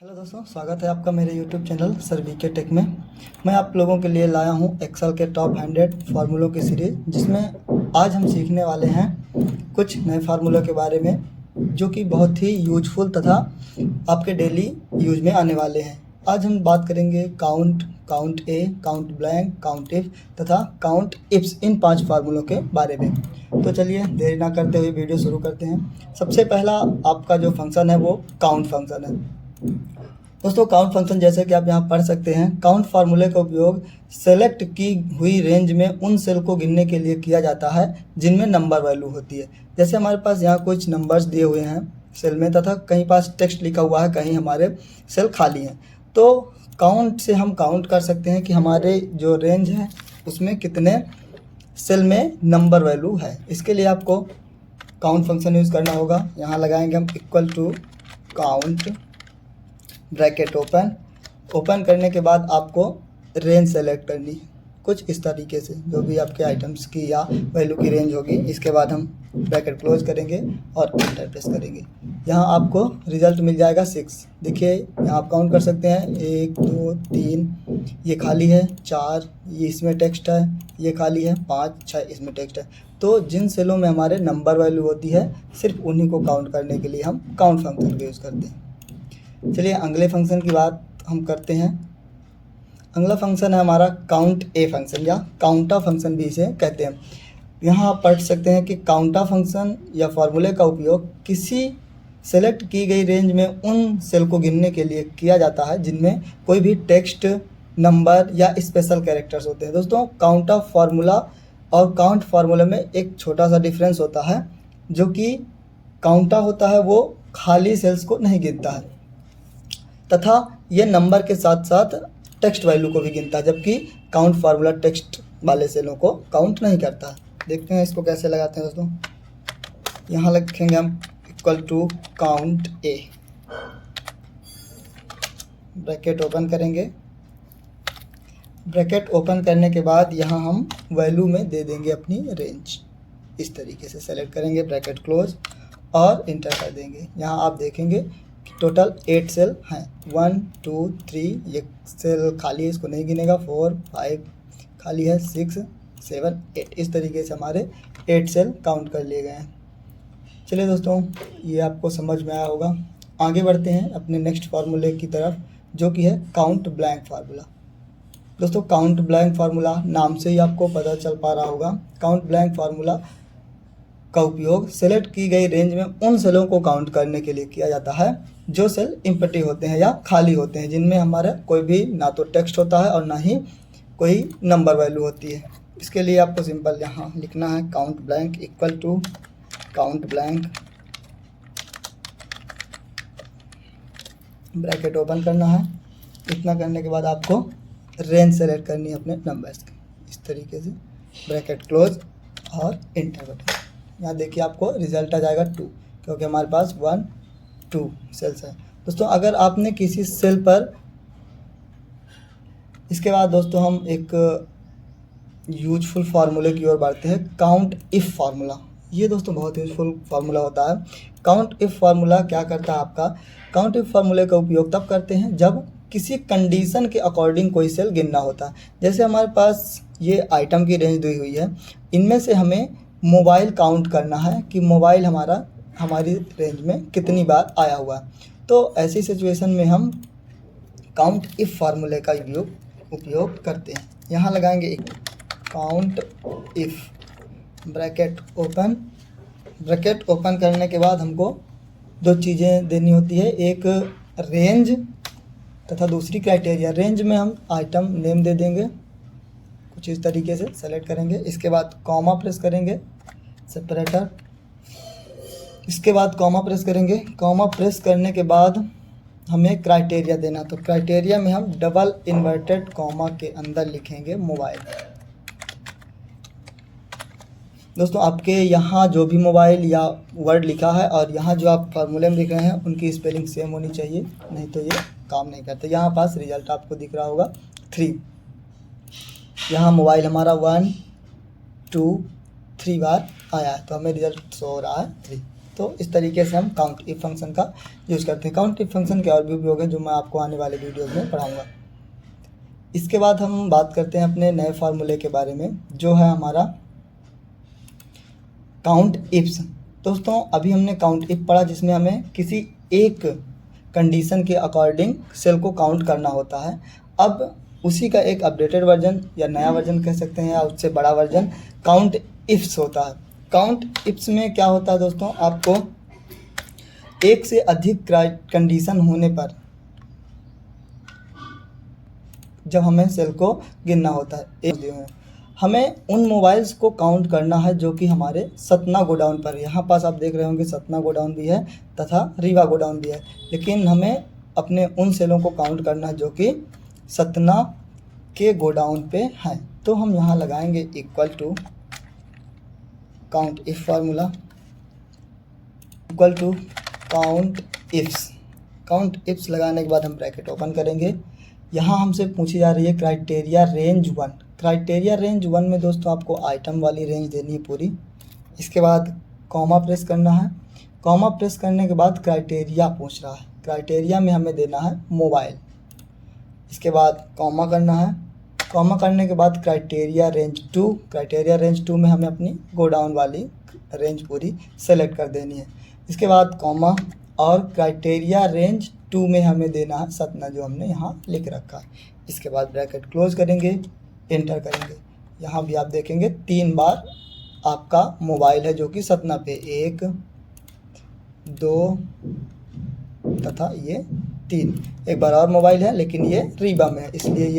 Hello दोस्तों, स्वागत है आपका मेरे यूट्यूब चैनल सर वी के टेक में। मैं आप लोगों के लिए लाया हूं एक्सेल के टॉप 100 फार्मूलों की सीरीज़, जिसमें आज हम सीखने वाले हैं कुछ नए फार्मूलों के बारे में जो कि बहुत ही यूजफुल तथा आपके डेली यूज में आने वाले हैं। आज हम बात करेंगे count, count A, count blank, count if तथा काउंट इफ्स, इन 5 फार्मूलों के बारे में। तो चलिए देरी ना करते हुए वीडियो शुरू करते हैं। सबसे पहला आपका जो फंक्शन है वो काउंट फंक्शन है। दोस्तों, काउंट फंक्शन जैसे कि आप यहाँ पढ़ सकते हैं, काउंट फार्मूले का उपयोग सेलेक्ट की हुई रेंज में उन सेल को गिनने के लिए किया जाता है जिनमें नंबर वैल्यू होती है। जैसे हमारे पास यहाँ कुछ नंबर्स दिए हुए हैं सेल में तथा कहीं पास टेक्स्ट लिखा हुआ है, कहीं हमारे सेल खाली हैं। तो काउंट से हम काउंट कर सकते हैं कि हमारे जो रेंज है उसमें कितने सेल में नंबर वैल्यू है। इसके लिए आपको काउंट फंक्शन यूज़ करना होगा। यहाँ लगाएंगे हम equal to count, bracket open करने के बाद आपको रेंज सेलेक्ट करनी है कुछ इस तरीके से, जो भी आपके आइटम्स की या वैल्यू की रेंज होगी। इसके बाद हम ब्रैकेट क्लोज करेंगे और एंटर प्रेस करेंगे। यहाँ आपको रिजल्ट मिल जाएगा 6। देखिए यहाँ आप काउंट कर सकते हैं 1 2 3, ये खाली है, 4 ये इसमें टेक्स्ट है, ये खाली है, 5 6 इसमें टेक्स्ट है। तो जिन सेलों में हमारे नंबर वैल्यू होती है सिर्फ उन्हीं को काउंट करने के लिए हम काउंट फंक्शन का यूज़ करते हैं। चलिए अगले फंक्शन की बात हम करते हैं। अगला फंक्शन है हमारा काउंट ए फंक्शन या काउंटा फंक्शन भी इसे कहते हैं। यहाँ आप पढ़ सकते हैं कि काउंटा फंक्शन या फार्मूले का उपयोग किसी सेलेक्ट की गई रेंज में उन सेल को गिनने के लिए किया जाता है जिनमें कोई भी टेक्स्ट, नंबर या स्पेशल कैरेक्टर्स होते हैं। दोस्तों, काउंटा फार्मूला और काउंट फार्मूले में एक छोटा सा डिफरेंस होता है, जो कि काउंटा होता है वो खाली सेल्स को नहीं गिनता है तथा ये नंबर के साथ साथ टेक्स्ट वैल्यू को भी गिनता है, जबकि काउंट फार्मूला टेक्स्ट वाले सेलों को काउंट नहीं करता। देखते हैं इसको कैसे लगाते हैं दोस्तों। यहाँ लिखेंगे हम equal to count A, bracket open करेंगे। ब्रैकेट ओपन करने के बाद यहाँ हम वैल्यू में दे देंगे अपनी रेंज। इस तरीके से सेलेक्ट करेंगे, ब्रैकेट क्लोज और इंटर कर देंगे। यहाँ आप देखेंगे टोटल 8 सेल हैं। 1 2 3, ये सेल खाली है, इसको नहीं गिनेगा। 4 5 खाली है, 6 7 8, इस तरीके से हमारे 8 सेल काउंट कर लिए गए हैं। चलिए दोस्तों, ये आपको समझ में आया होगा। आगे बढ़ते हैं अपने नेक्स्ट फार्मूले की तरफ, जो कि है काउंट ब्लैंक फार्मूला। दोस्तों, काउंट ब्लैंक फार्मूला नाम से ही आपको पता चल पा रहा होगा। काउंट ब्लैंक फार्मूला का उपयोग सेलेक्ट की गई रेंज में उन सेलों को काउंट करने के लिए किया जाता है जो सेल इम्पटी होते हैं या खाली होते हैं, जिनमें हमारा कोई भी ना तो टेक्स्ट होता है और ना ही कोई नंबर वैल्यू होती है। इसके लिए आपको सिंपल यहाँ लिखना है count blank equal to count blank, bracket open करना है। इतना करने के बाद आपको रेंज सेलेक्ट करनी है अपने नंबर्स की, इस तरीके से ब्रैकेट क्लोज और इंटर बटन। यहाँ देखिए आपको रिजल्ट आ जाएगा 2, क्योंकि हमारे पास 1 2 सेल्स हैं। दोस्तों, अगर आपने किसी सेल पर, इसके बाद दोस्तों हम एक यूजफुल फार्मूले की ओर बढ़ते हैं, काउंट इफ फार्मूला। ये दोस्तों बहुत यूजफुल फार्मूला होता है। काउंट इफ फार्मूला क्या करता है आपका, काउंट इफ फार्मूले का उपयोग तब करते हैं जब किसी कंडीशन के अकॉर्डिंग कोई सेल गिनना होता है। जैसे हमारे पास ये आइटम की रेंज दी हुई है, इनमें से हमें मोबाइल काउंट करना है कि मोबाइल हमारी रेंज में कितनी बार आया हुआ है। तो ऐसी सिचुएशन में हम काउंट इफ फार्मूले का उपयोग करते हैं। यहाँ लगाएंगे काउंट इफ, ब्रैकेट ओपन करने के बाद हमको 2 चीज़ें देनी होती है, एक रेंज तथा दूसरी क्राइटेरिया। रेंज में हम आइटम नेम दे देंगे कुछ इस तरीके से, सेलेक्ट करेंगे। इसके बाद कॉमा प्रेस करेंगे, सेपरेटर। इसके बाद कॉमा प्रेस करेंगे। कॉमा प्रेस करने के बाद हमें क्राइटेरिया देना, तो क्राइटेरिया में हम डबल इन्वर्टेड कॉमा के अंदर लिखेंगे मोबाइल। दोस्तों, आपके यहाँ जो भी मोबाइल या वर्ड लिखा है और यहाँ जो आप फार्मूले में लिख रहे हैं उनकी स्पेलिंग सेम होनी चाहिए, नहीं तो ये काम नहीं करते। यहाँ पास रिजल्ट आपको दिख रहा होगा 3। यहाँ मोबाइल हमारा 1 2 3 बार आया है, तो हमें रिजल्ट शो हो रहा है 3। तो इस तरीके से हम काउंट इफ फंक्शन का यूज़ करते हैं। काउंट इफ फंक्शन के और भी उपयोग हैं जो मैं आपको आने वाले वीडियोज़ में पढ़ाऊँगा। इसके बाद हम बात करते हैं अपने नए फार्मूले के बारे में, जो है हमारा काउंट इफ्स। दोस्तों अभी हमने काउंट इफ पढ़ा जिसमें हमें किसी एक कंडीशन के अकॉर्डिंग सेल को काउंट करना होता है। अब उसी का एक अपडेटेड वर्जन या नया वर्जन कह सकते हैं या उससे बड़ा वर्जन काउंट इफ्स होता है। काउंट इफ्स में क्या होता है दोस्तों, आपको एक से अधिक कंडीशन होने पर जब हमें सेल को गिनना होता है, हमें उन मोबाइल्स को काउंट करना है जो कि हमारे सतना गोडाउन पर, यहाँ पास आप देख रहे होंगे सतना गोडाउन भी है तथा रीवा गोडाउन भी है, लेकिन हमें अपने उन सेलों को काउंट करना है जो कि सतना के गोडाउन पे हैं। तो हम यहाँ लगाएंगे equal to count if formula equal to count ifs. Count ifs लगाने के बाद हम ब्रैकेट ओपन करेंगे। यहाँ हमसे पूछी जा रही है क्राइटेरिया रेंज 1। क्राइटेरिया रेंज 1 में दोस्तों आपको आइटम वाली रेंज देनी है पूरी। इसके बाद कॉमा प्रेस करना है। कॉमा प्रेस करने के बाद क्राइटेरिया पूछ रहा है, क्राइटेरिया में हमें देना है मोबाइल। इसके बाद कॉमा करना है। कॉमा करने के बाद क्राइटेरिया रेंज 2, क्राइटेरिया रेंज 2 में हमें अपनी गोडाउन वाली रेंज पूरी सेलेक्ट कर देनी है। इसके बाद कॉमा और क्राइटेरिया रेंज 2 में हमें देना है सतना, जो हमने यहाँ लिख रखा है। इसके बाद ब्रैकेट क्लोज करेंगे, एंटर करेंगे। यहाँ भी आप देखेंगे 3 बार आपका मोबाइल है जो कि सतना पे 1 2 तथा ये 3। एक बार और मोबाइल है लेकिन ये रीवा में है, इसलिए ये